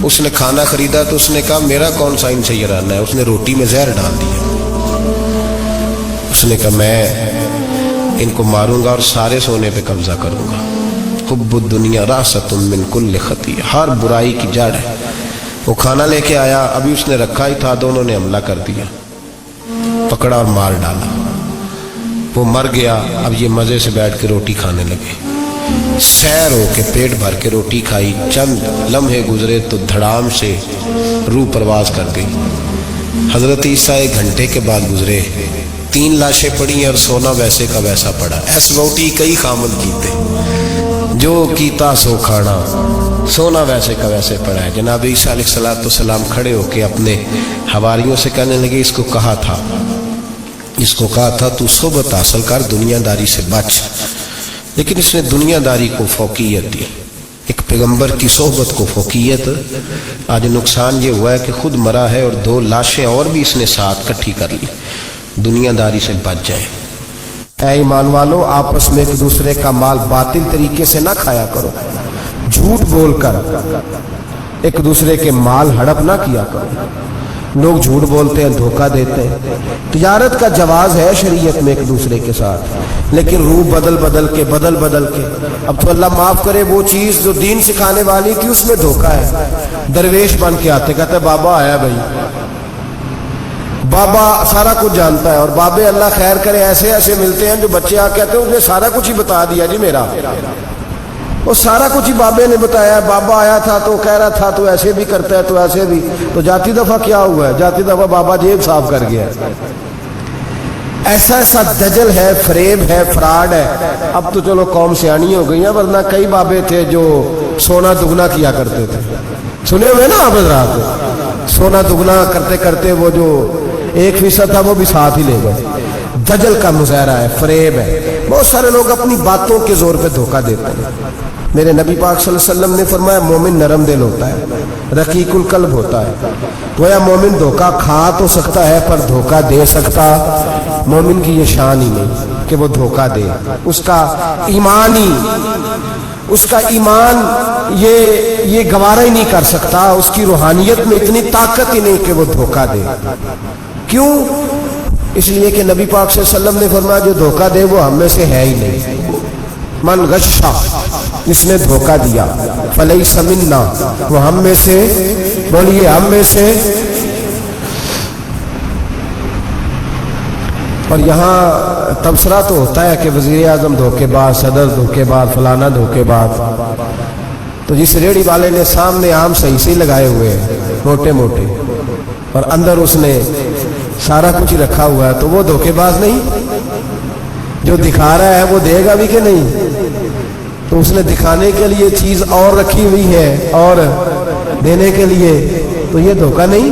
اس نے کھانا خریدا تو اس نے کہا میرا کون سا ان سے یہ رہنا ہے. اس نے روٹی میں زہر ڈال دیا. اس نے کہا میں ان کو ماروں گا اور سارے سونے پہ قبضہ کروں گا. حب الدنیا راست من کل خطیہ، ہر برائی کی جڑ ہے. وہ کھانا لے کے آیا، ابھی اس نے رکھا ہی تھا، دونوں نے حملہ کر دیا، پکڑا اور مار ڈالا. وہ مر گیا. اب یہ مزے سے بیٹھ کے روٹی کھانے لگے. سیر ہو کے پیٹ بھر کے روٹی کھائی. چند لمحے گزرے تو دھڑام سے روح پرواز کر گئی. حضرت عیسیٰ 1 گھنٹے کے بعد گزرے. 3 لاشیں پڑی ہیں اور سونا ویسے کا ویسا پڑا. ایس ووٹی کئی خامن کیتے جو کیتا سو کھانا، سونا ویسے کا ویسے پڑا ہے. جناب عیسیٰ علیہ السلام کھڑے ہو کے اپنے حواریوں سے کہنے لگے اس کو کہا تھا تو صحبت حاصل کر، دنیا داری سے بچ. لیکن اس نے دنیا داری کو فوقیت دی، ایک پیغمبر کی صحبت کو فوقیت. آج نقصان یہ ہوا ہے کہ خود مرا ہے اور 2 لاشیں اور بھی اس نے ساتھ کٹھی کر لی. دنیا داری سے بچ جائے. اے ایمان والو، آپس میں ایک دوسرے کا مال باطل طریقے سے نہ کھایا کرو، جھوٹ بول کر ایک دوسرے کے مال ہڑپ نہ کیا کرو. لوگ جھوٹ بولتے ہیں، دھوکہ دیتے ہیں. تجارت کا جواز ہے شریعت میں ایک دوسرے کے ساتھ، لیکن روح بدل کے اب تو اللہ معاف کرے وہ چیز جو دین سکھانے والی تھی اس میں دھوکہ ہے. درویش بن کے آتے، کہتے بابا آیا بھائی، بابا سارا کچھ جانتا ہے، اور بابے اللہ خیر کرے ایسے ایسے ملتے ہیں جو بچے آ کہتے ہیں اس نے سارا کچھ ہی بتا دیا جی میرا، وہ سارا کچھ ہی بابے نے بتایا. بابا آیا تھا تو کہہ رہا تھا تو ایسے بھی کرتا ہے تو ایسے بھی، تو جاتی دفعہ کیا ہوا ہے؟ جاتی دفعہ بابا جیب صاف کر گیا. ایسا ایسا دجل ہے، فریب ہے، فراڈ ہے. اب تو چلو قوم سیانی ہو گئی ہیں، ورنہ کئی بابے تھے جو سونا دگنا کیا کرتے تھے. سنے ہوئے نا آپ حضرات؟ سونا دگنا کرتے کرتے وہ جو 1% تھا وہ بھی ساتھ ہی لے گئے. دجل کا مظاہرہ ہے، فریب ہے. بہت سارے لوگ اپنی باتوں کے زور پہ دھوکہ دیتے ہیں. میرے نبی پاک صلی اللہ علیہ وسلم نے فرمایا مومن نرم دل ہوتا ہے، رقیق القلب ہوتا ہے. گویا مومن دھوکہ کھا تو سکتا ہے پر دھوکہ دے سکتا مومن کی یہ شان ہی نہیں کہ وہ دھوکہ دے. اس کا ایمان یہ گوارا ہی نہیں کر سکتا. اس کی روحانیت میں اتنی طاقت ہی نہیں کہ وہ دھوکہ دے. کیوں؟ اس لیے کہ نبی پاک صلی اللہ علیہ وسلم نے فرمایا جو دھوکہ دے وہ ہم میں سے ہے ہی نہیں. من غشا، جس نے دھوکہ دیا، فلیس منا، وہ ہم میں سے، بولیے ہم میں سے. اور یہاں تبصرہ تو ہوتا ہے کہ وزیر اعظم دھوکے باز، صدر دھوکے باز، فلانا دھوکے باز. تو جس ریڑھی والے نے سامنے عام صحیح سے لگائے ہوئے ہیں موٹے موٹے، اور اندر اس نے سارا کچھ ہی رکھا ہوا ہے، تو وہ دھوکے باز نہیں؟ جو دکھا رہا ہے وہ دے گا بھی کہ نہیں؟ تو اس نے دکھانے کے لیے چیز اور رکھی ہوئی ہے اور دینے کے لیے، تو یہ دھوکہ نہیں؟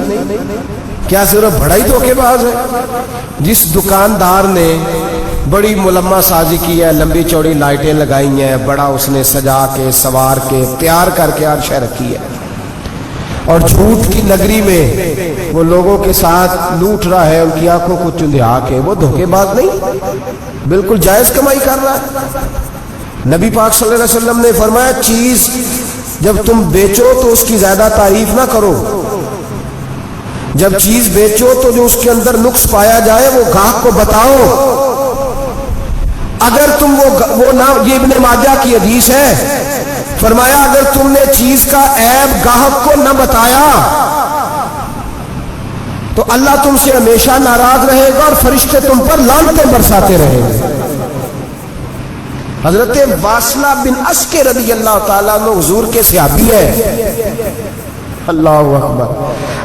کیا صرف بڑا ہی دھوکے باز ہے؟ جس دکاندار نے بڑی ملمہ سازی کی ہے، لمبی چوڑی لائٹیں لگائی ہیں، بڑا اس نے سجا کے سوار کے تیار کر کے ہر شے رکھی ہے، اور جھوٹ کی نگری میں وہ لوگوں کے ساتھ لوٹ رہا ہے، ان کی آنکھوں کو چندھا کے، وہ دھوکے باز نہیں؟ بالکل جائز کمائی کر رہا ہے. نبی پاک صلی اللہ علیہ وسلم نے فرمایا چیز جب تم بیچو تو اس کی زیادہ تعریف نہ کرو. جب چیز بیچو تو جو اس کے اندر نقص پایا جائے وہ گاہک کو بتاؤ. اگر تم وہ نہ، یہ ابن ماجہ کی حدیث ہے، فرمایا اگر تم نے چیز کا عیب گاہک کو نہ بتایا تو اللہ تم سے ہمیشہ ناراض رہے گا اور فرشتے تم پر لعنتیں برساتے رہیں گے. حضرت واصلہ بن اسکر رضی اللہ تعالیٰ عنہ حضور کے صحابی ہے. اللہ اکبر.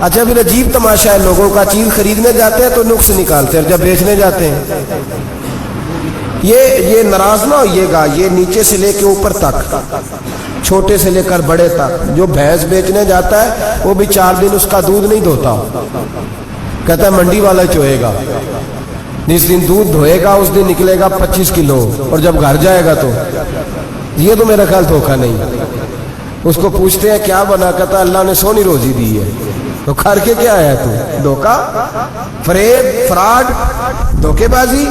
اچھا پھر عجیب تماشا ہے لوگوں کا، چیز خریدنے جاتے ہیں تو نقص نکالتے ہیں، اور جب بیچنے جاتے ہیں یہ ناراض نہ ہوئیے گا. یہ نیچے سے لے کے اوپر تک، چھوٹے سے لے کر بڑے تک، جو بھینس بیچنے جاتا ہے وہ بھی 4 دن اس کا دودھ نہیں دھوتا، کہتا ہے منڈی والا چوئے گا. جس دن دودھ دھوئے گا اس دن نکلے گا 25 کلو، اور جب گھر جائے گا تو یہ تو میرا خیال دھوکہ نہیں. اس کو پوچھتے ہیں کیا بنا، کہتا اللہ نے سونی روزی دی ہے. تو کر کے کیا ہے تو؟ دھوکہ، فریب، فراڈ، دھوکے بازی.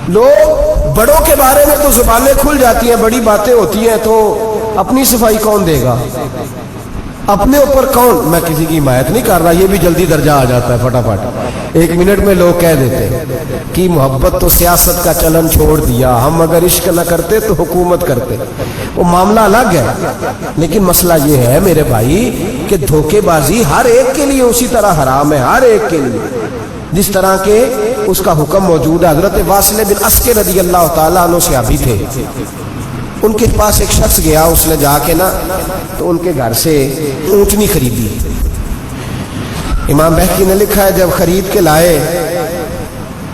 لوگ بڑوں کے بارے میں تو زبانیں کھل جاتی ہیں، بڑی باتیں ہوتی ہیں، تو اپنی صفائی کون دے گا؟ اپنے اوپر کون؟ میں کسی کی حمایت نہیں کر رہا، یہ بھی جلدی درجہ آ جاتا ہے فٹافٹ 1 منٹ میں. لوگ کہہ دیتے ہیں کہ محبت تو سیاست کا چلن چھوڑ دیا، ہم اگر عشق نہ کرتے تو حکومت کرتے. وہ معاملہ الگ ہے، لیکن مسئلہ یہ ہے میرے بھائی کہ دھوکے بازی ہر ایک کے لیے اسی طرح حرام ہے، ہر ایک کے لیے جس طرح کے اس کا حکم موجود ہے. حضرت واصلہ بن اسکر رضی اللہ تعالیٰ عنہ صحابی تھے. ان کے پاس ایک شخص گیا، اس نے جا کے نا تو ان کے گھر سے اونٹنی خریدی. امام بہقی نے لکھا ہے جب خرید کے لائے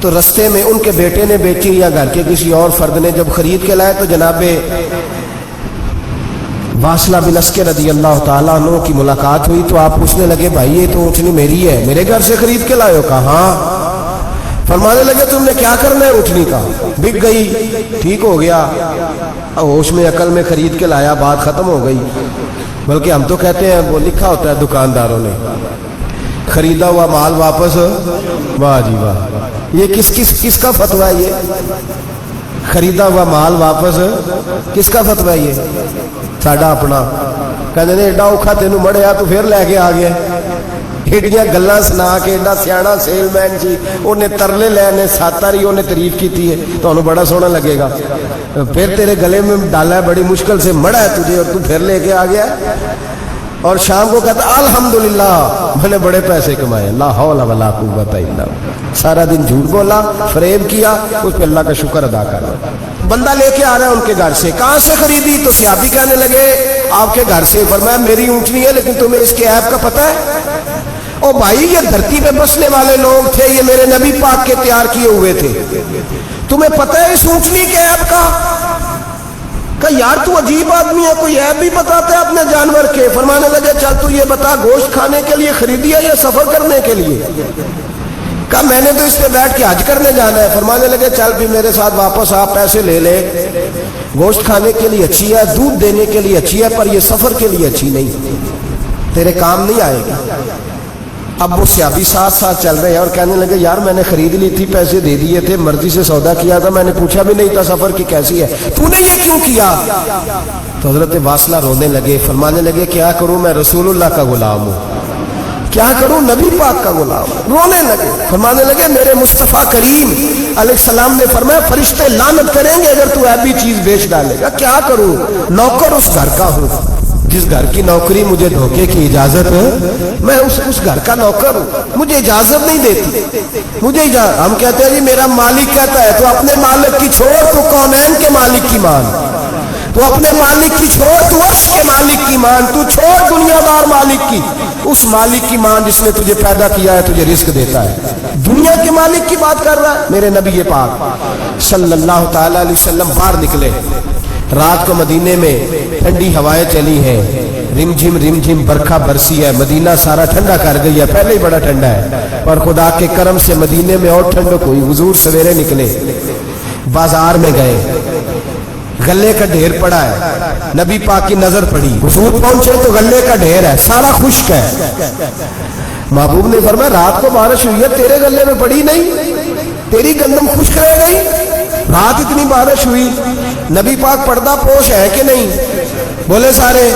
تو رستے میں ان کے بیٹے نے بیچی یا گھر کے کسی اور فرد نے جب خرید کے لائے تو جناب واصلہ بن اسکر رضی اللہ تعالیٰ عنہ کی ملاقات ہوئی. تو آپ پوچھنے لگے بھائی یہ تو اونٹنی میری ہے، میرے گھر سے خرید کے لائے ہو؟ کہا ہاں. فرمانے لگے تم نے کیا کرنا ہے اونٹنی کا؟ بک گئی، ٹھیک ہو گیا، ہوش میں عقل میں خرید کے لایا، بات ختم ہو گئی. بلکہ ہم تو کہتے ہیں وہ لکھا ہوتا ہے دکانداروں نے خریدا ہوا مال واپس. واہ جی واہ، یہ کس کا فتویٰ ہے؟ یہ خریدا ہوا مال واپس کس کا فتویٰ ہے؟ یہ ساڈا اپنا. کہتے ہیں ایڈا اوکھا تینوں مڑیا تو پھر لے کے آ گیا. ایڈیاں گلاں سنا کے ایڈا سیاڑا سیل مین جی، انہیں ترلے لے نے 7 ہی انہیں تعریف کی ہے، تو انہوں بڑا سونا لگے گا. پھر تیرے گلے میں ڈالا ہے بڑی مشکل سے، مڑا ہے تجھے اور تو پھر لے کے آ گیا. اور شام کو کہتا الحمدللہ میں نے بڑے پیسے کمائے، لا حول ولا قوت الا باللہ۔ سارا دن جھوٹ بولا، فریب کیا، اس پہ اللہ کا شکر ادا کر رہا۔ بندہ لے کے آ رہا ہے ان کے گھر سے، کہاں سے خریدی؟ تو صحابی کہنے لگے آپ کے گھر سے۔ فرمایا میری اونٹنی ہے لیکن تمہیں اس کے عیب کا پتہ ہے؟ او بھائی یہ دھرتی پہ بسنے والے لوگ تھے، یہ میرے نبی پاک کے تیار کیے ہوئے تھے، تمہیں پتہ ہے اس اونٹنی کے عیب کا؟ کہ یار تو عجیب آدمی ہے، کوئی عیب بھی بتاتا ہے اپنے جانور کے۔ فرمانے لگے چل تو یہ بتا گوشت کھانے کے لیے خریدی ہے یا سفر کرنے کے لیے؟ کہا میں نے تو اس پہ بیٹھ کے حج کرنے جانا ہے۔ فرمانے لگے چل بھی میرے ساتھ واپس آپ پیسے لے لے، گوشت کھانے کے لیے اچھی ہے، دودھ دینے کے لیے اچھی ہے، پر یہ سفر کے لیے اچھی نہیں، تیرے کام نہیں آئے گی۔ اب وہ صحابی ساتھ ساتھ چل رہے ہیں اور کہنے لگے یار میں نے خرید لی تھی، پیسے دے دیے تھے، مرضی سے سودا کیا تھا، میں نے پوچھا بھی نہیں تھا سفر کی کیسی ہے، تو نے یہ کیوں کیا؟ تو حضرت واصلہ رونے لگے، فرمانے لگے کیا کروں میں رسول اللہ کا غلام ہوں، کیا کروں نبی پاک کا غلام ہوں۔ رونے لگے، فرمانے لگے میرے مصطفیٰ کریم علیہ السلام نے فرمایا فرشتے لعنت کریں گے اگر تو ایسی چیز بیچ ڈالے گا۔ کیا کروں، نوکر اس گھر کا ہوں، جس گھر کی نوکری مجھے دھوکے کی اجازت ہے، میں اس گھر کا نوکر ہوں، مجھے اجازت نہیں دیتی، مجھے ہم کہتے ہیں جی میرا مالک کہتا ہے، تو اپنے مالک کی چھوڑ، تو کونین کے مالک کی مان، تو اپنے مالک کی چھوڑ، تو عرش کے مالک کی مان، تو چھوڑ دنیا دار مالک کی، اس مالک کی مان جس نے تجھے پیدا کیا ہے، تجھے رزق دیتا ہے۔ دنیا کے مالک کی بات کر رہا ہے۔ میرے نبی پاک صلی اللہ تعالی علیہ وسلم باہر نکلے، رات کو مدینے میں ٹھنڈی ہوائیں چلی ہیں، رم جھم برکھا برسی ہے، مدینہ سارا ٹھنڈا کر گئی ہے، پہلے ہی بڑا ٹھنڈا ہے، اور خدا کے کرم سے مدینے میں اور ٹھنڈک ہوئی۔ حضور سویرے نکلے، بازار میں گئے، غلے کا ڈھیر پڑا ہے، نبی پاک کی نظر پڑی، حضور پہنچے تو غلے کا ڈھیر ہے، سارا خشک ہے۔ محبوب نے فرمایا رات کو بارش ہوئی ہے، تیرے غلے میں پڑی نہیں، تیری گندم خشک رہ گئی، رات اتنی بارش ہوئی۔ نبی پاک پردہ پوش ہے کہ نہیں؟ بولے سارے۔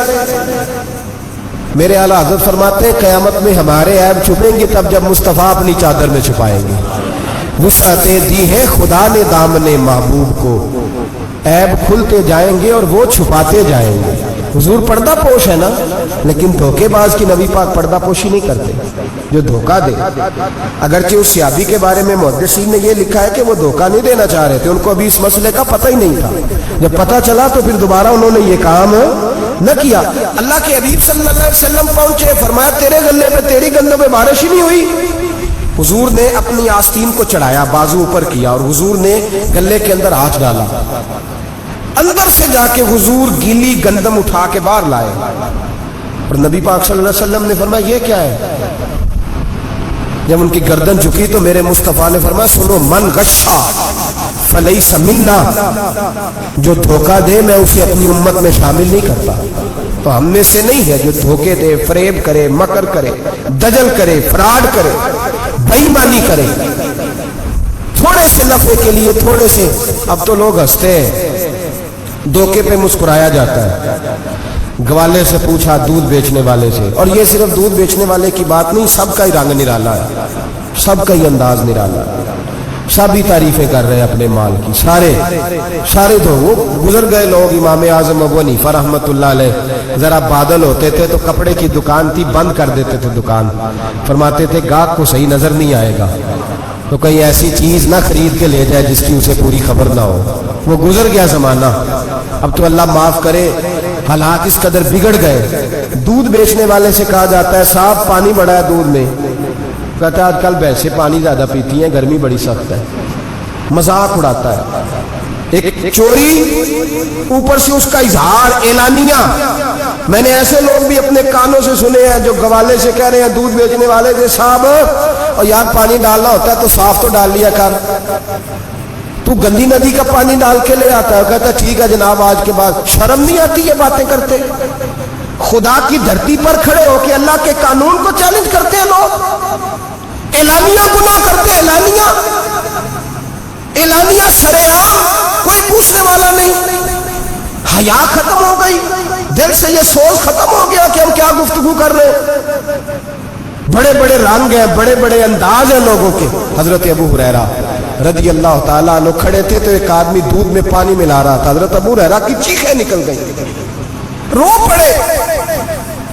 میرے اعلیٰ حضرت فرماتے ہیں قیامت میں ہمارے عیب چھپیں گے تب جب مصطفیٰ اپنی چادر میں چھپائیں گے۔ وسعتیں دی ہیں خدا نے دامن محبوب کو، عیب کھلتے جائیں گے اور وہ چھپاتے جائیں گے۔ حضور پردہ پوش ہے نا، لیکن دھوکے باز کی نبی پاک پردہ پوشی نہیں کرتے، جو دھوکہ دے۔ اگرچہ اس صحابی کے بارے میں محدثین نے یہ لکھا ہے کہ وہ دھوکہ نہیں دینا چاہ رہے تھے، ان کو ابھی اس مسئلے کا پتہ ہی نہیں تھا، جب پتہ چلا تو پھر دوبارہ انہوں نے یہ کام نہ کیا۔ اللہ کے حبیب صلی اللہ علیہ وسلم پہنچے، فرمایا تیرے غلے پہ تیری گندم پہ بارش ہی نہیں ہوئی۔ حضور نے اپنی آستین کو چڑھایا، بازو اوپر کیا، اور حضور نے غلے کے اندر ہاتھ ڈالا، اندر سے جا کے حضور گیلی گندم اٹھا کے باہر لائے، اور نبی پاک صلی اللہ علیہ وسلم نے فرمایا یہ کیا ہے؟ جب ان کی گردن جھکی تو میرے مصطفیٰ نے فرمایا سنو، من غشا فلیس منا، جو دھوکہ دے میں اسے اپنی امت میں شامل نہیں کرتا۔ تو ہم میں سے نہیں ہے جو دھوکے دے، فریب کرے، مکر کرے، دجل کرے، فراڈ کرے، بے ایمانی کرے، تھوڑے سے نفع کے لیے، تھوڑے سے۔ اب تو لوگ ہنستے ہیں، دھوکے پہ مسکرایا جاتا ہے۔ گوالے سے پوچھا، دودھ بیچنے والے سے، اور یہ صرف دودھ بیچنے والے کی بات نہیں، سب کا ہی رنگ نرالا ہے، سب کا ہی انداز نرالا ہے، سب ہی تعریفیں کر رہے ہیں اپنے مال کی، سارے تو وہ گزر گئے لوگ۔ امام اعظم ابو حنیفہ رحمۃ اللہ علیہ ذرا بادل ہوتے تھے تو کپڑے کی دکان تھی، بند کر دیتے تھے دکان، فرماتے تھے گاہک کو صحیح نظر نہیں آئے گا تو کہیں ایسی چیز نہ خرید کے لے جائے جس کی اسے پوری خبر نہ ہو۔ وہ گزر گیا زمانہ، اب تو اللہ معاف کرے، حالات اس قدر بگڑ گئے۔ دودھ بیچنے والے سے کہا جاتا ہے صاحب پانی بڑا ہے دودھ میں، کہتا ہے آج کل بھینسیں پانی زیادہ پیتی ہیں، گرمی بڑی سخت ہے، مذاق اڑاتا ہے۔ ایک چوری، اوپر سے اس کا اظہار اعلانیہ۔ میں نے ایسے لوگ بھی اپنے کانوں سے سنے ہیں جو گوالے سے کہہ رہے ہیں، دودھ بیچنے والے سے صاحب اور یار پانی ڈالنا ہوتا ہے تو صاف تو ڈال لیا کر، تو گندی ندی کا پانی ڈال کے لے آتا ہے، کہتا ہے ٹھیک ہے جناب آج کے بعد۔ شرم نہیں آتی یہ باتیں کرتے؟ خدا کی دھرتی پر کھڑے ہو کے اللہ کے قانون کو چیلنج کرتے ہیں لوگ، اعلانیہ گناہ کرتے ہیں، اعلانیہ شرعام، کوئی پوچھنے والا نہیں۔ حیا ختم ہو گئی، دل سے یہ سوچ ختم ہو گیا کہ ہم کیا گفتگو کر رہے ہیں۔ بڑے بڑے رنگ ہیں، بڑے بڑے انداز ہیں لوگوں کے۔ حضرت ابو ہریرہ رضی اللہ تعالیٰ عنہ کھڑے تھے تو ایک آدمی دودھ میں پانی ملا رہا تھا، حضرت ابو ہریرہ کی چیخیں نکل گئی، رو پڑے،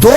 2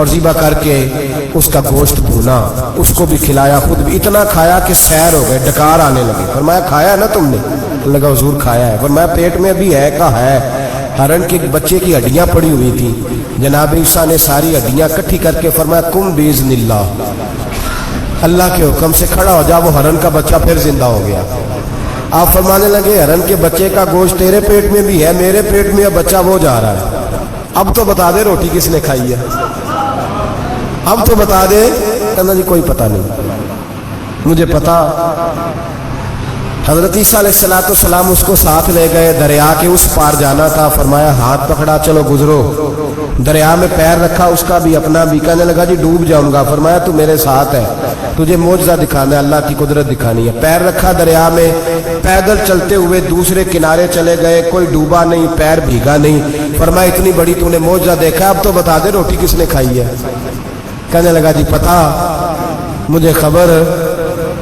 اور ذبح کر کے اس کا گوشت بھونا، اس کو بھی کھلایا، خود بھی اتنا کھایا کہ سیر ہو گئے، ڈکار آنے لگے۔ فرمایا کھایا نا تم نے؟ لگا حضور کھایا ہے۔ فرمایا پیٹ میں بھی ہے؟ کہا ہے۔ ہرن کے بچے کی ہڈیاں پڑی ہوئی تھی، جناب عیسیٰ نے ساری ہڈیاں اکٹھی کر کے فرمایا کم باذن اللہ، اللہ کے حکم سے کھڑا ہو جا۔ وہ ہرن کا بچہ پھر زندہ ہو گیا۔ آپ فرمانے لگے ہرن کے بچے کا گوشت تیرے پیٹ میں بھی ہے، میرے پیٹ میں بچہ وہ جا رہا ہے، اب تو بتا دے روٹی کس نے کھائی ہے، اب تو بتا دے۔ کہنا جی کوئی پتہ نہیں، مجھے پتا۔ حضرت عیسیٰ علیہ السلام اس کو ساتھ لے گئے، دریا کے اس پار جانا تھا۔ فرمایا ہاتھ پکڑا چلو گزرو، دریا میں پیر رکھا اس کا بھی اپنا بھی۔ کہنے لگا جی ڈوب جاؤں گا۔ فرمایا تو میرے ساتھ ہے، تجھے معجزہ دکھانا ہے، اللہ کی قدرت دکھانی ہے۔ پیر رکھا دریا میں، پیدل چلتے ہوئے دوسرے کنارے چلے گئے، کوئی ڈوبا نہیں، پیر بھیگا نہیں۔ فرمایا اتنی بڑی تو نے معجزہ دیکھا، اب تو بتا دے روٹی کس نے کھائی ہے۔ کہنے لگا جی پتا مجھے خبر،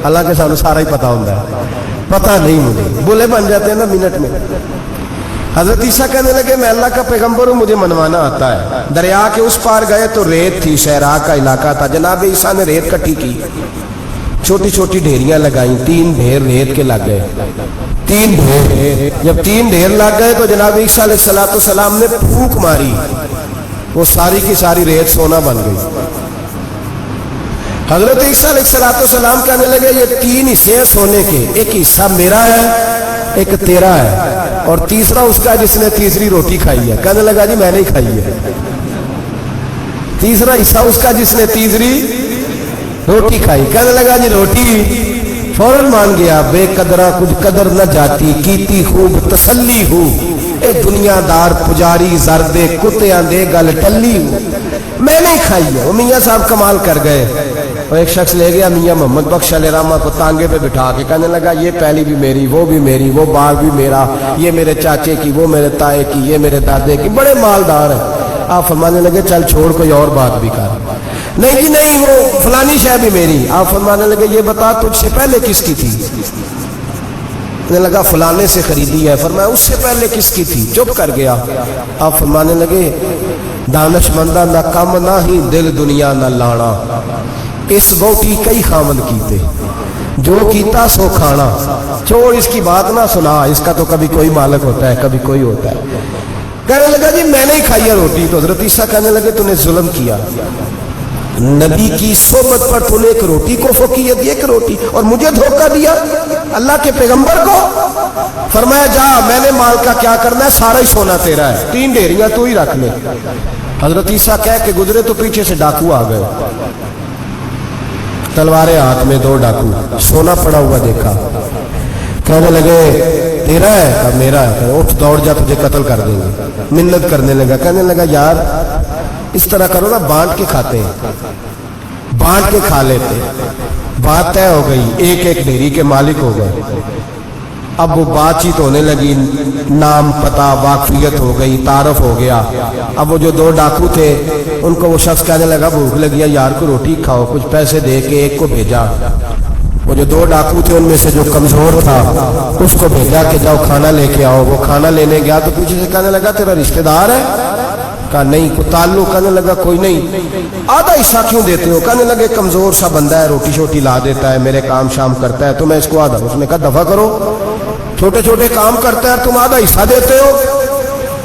اللہ کے سامنے سارا ہی پتا ہوتا ہے، پتہ نہیں مجھے، بولے بن جاتے ہیں نا منٹ میں۔ حضرت عیسیٰ کہنے لگے میں اللہ کا پیغمبر ہوں، مجھے منوانا آتا ہے۔ دریا کے اس پار گئے تو ریت تھی، صحرا کا علاقہ تھا۔ جناب عیسیٰ نے ریت کٹھی کی، چھوٹی چھوٹی ڈھیریاں لگائیں، 3 ڈھیر ریت کے لگ گئے، 3 ڈھیر۔ جب 3 ڈھیر لگ گئے تو جناب عیسیٰ علیہ السلام نے پھونک ماری، وہ ساری کی ساری ریت سونا بن گئی۔ حضرت عیسیٰ علیہ السلام کہنے لگے یہ 3 حصے ہیں سونے کے، ایک حصہ میرا ہے، ایک تیرا ہے، اور تیسرا اس کا جس نے تیسری روٹی کھائی ہے۔ کہنے لگا جی میں نہیں کھائی ہے۔ تیسرا حصہ اس کا جس نے تیسری روٹی کھائی۔ کہنے لگا جی روٹی، فوراً مان گیا۔ بے قدرہ کچھ قدر نہ جاتی، کیتی خوب تسلی ہو، اے دنیا دار پجاری زردے کتیاں دے گل ٹلی ہو، میں نہیں کھائی ہے۔ وہ میاں صاحب کمال کر گئے، اور ایک شخص لے گیا میاں محمد بخش علیہ رحمہ کو تانگے پہ بٹھا کے، کہنے لگا یہ پہلی بھی میری، وہ بھی میری، وہ باغ بھی میرا، یہ میرے چاچے کی، وہ میرے تائے کی، یہ میرے دادے کی، بڑے مالدار ہیں۔ آپ فرمانے لگے چل چھوڑ کوئی اور بات بھی کر۔ نہیں جی نہیں، وہ فلانی شے بھی میری۔ آپ فرمانے لگے یہ بتا تجھ سے پہلے کس کی تھی؟ کہنے لگا فلانے سے خریدی ہے۔ فرمایا اس سے پہلے کس کی تھی؟ چپ کر گیا۔ آپ فرمانے لگے دانش مندہ نہ کم نہ ہی دل دنیا نہ لانا، اس بوٹی کئی خامن کیتے، جو کیتا سو کھانا، چھوڑ اس کی بات نہ سنا، اس کا تو کبھی کوئی مالک ہوتا ہے کبھی کوئی ہوتا ہے۔ کہنے لگا جی میں نہیں کھائی ہے روٹی۔ تو حضرت عیسیٰ کہنے لگے تو نے ظلم کیا، نبی کی صحبت پر تو نے ایک روٹی کو فوقیت دی، ایک روٹی، اور مجھے دھوکہ دیا اللہ کے پیغمبر کو۔ فرمایا جا میں نے مال کا کیا کرنا ہے، سارا ہی سونا تیرا ہے، 3 ڈھیریاں تو ہی رکھ لے۔ حضرت عیسیٰ کہہ کے گزرے تو پیچھے سے ڈاکو آ گئے، تلواریں ہاتھ میں، 2 ڈاکو، سونا پڑا ہوا دیکھا۔ کہنے لگے تیرا ہے؟ کہا میرا ہے۔ اٹھ دوڑ جا تجھے قتل کر دیں گے۔ منت کرنے لگا، کہنے لگا یار اس طرح کرو نا، بانٹ کے کھاتے ہیں، بانٹ کے کھا لیتے۔ بات طے ہو گئی، ایک ایک ڈھیری کے مالک ہو گئے۔ اب وہ بات چیت ہونے لگی، نام پتہ واقفیت ہو گئی، تعارف ہو گیا۔ اب وہ جو 2 ڈاکو تھے ان کو وہ شخص کہنے لگا بھوک لگی ہے یار کو روٹی کھاؤ، کچھ پیسے دے کے ایک کو بھیجا۔ وہ جو 2 ڈاکو تھے ان میں سے جو کمزور تھا اس کو بھیجا کہ جاؤ کھانا لے کے آؤ۔ وہ کھانا لینے گیا تو پیچھے سے کہنے لگا تیرا رشتہ دار ہے؟ کہا نہیں۔ کوئی تعلق؟ کہنے لگا کوئی نہیں۔ آدھا حصہ کیوں دیتے ہو؟ کہنے لگے کمزور سا بندہ ہے، روٹی شوٹی لا دیتا ہے، میرے کام شام کرتا ہے، تو میں اس کو آدھا۔ اس نے کہا دفع کرو، چھوٹے چھوٹے کام کرتا ہے تم آدھا حصہ دیتے ہو،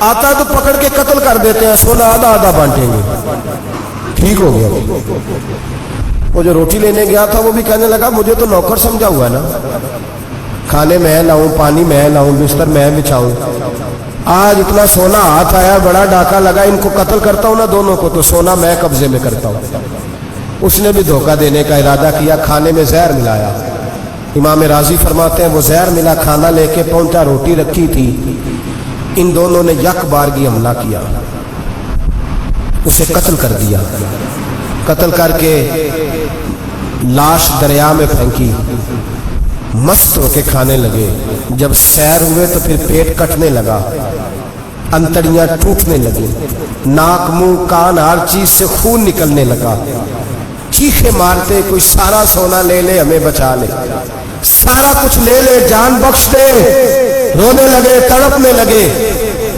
آتا تو پکڑ کے قتل کر دیتے ہیں، سونا آدھا آدھا بانٹیں گے۔ ٹھیک ہو گیا۔ وہ جو روٹی لینے گیا تھا وہ بھی کہنے لگا مجھے تو نوکر سمجھا ہوا ہے نا، کھانے میں لاؤں، پانی میں لاؤں، بستر میں بچھاؤں، آج اتنا سونا ہاتھ آیا، بڑا ڈاکہ لگا، ان کو قتل کرتا ہوں نا دونوں کو، تو سونا میں قبضے میں کرتا ہوں۔ اس نے بھی دھوکہ دینے کا ارادہ کیا، کھانے میں زہر ملایا۔ امام راضی فرماتے ہیں وہ زہر ملا، کھانا لے کے پہنچا، روٹی رکھی تھی، ان دونوں نے یک بارگی حملہ کیا، اسے قتل کر دیا۔ قتل کر کے لاش دریا میں پھینکی، مست ہو کے کھانے لگے۔ جب سیر ہوئے تو پھر پیٹ کٹنے لگا، انتڑیاں ٹوٹنے لگی، ناک منہ کان ہر چیز سے خون نکلنے لگا۔ چیخے مارتے کوئی سارا سونا لے لے ہمیں بچا لے، سارا کچھ لے لے جان بخش دے، رونے لگے تڑپنے لگے،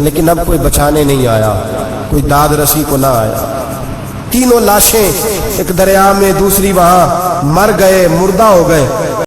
لیکن اب کوئی بچانے نہیں آیا، کوئی داد رسی کو نہ آیا۔ تینوں لاشیں ایک دریا میں، دوسری وہاں مر گئے، مردہ ہو گئے.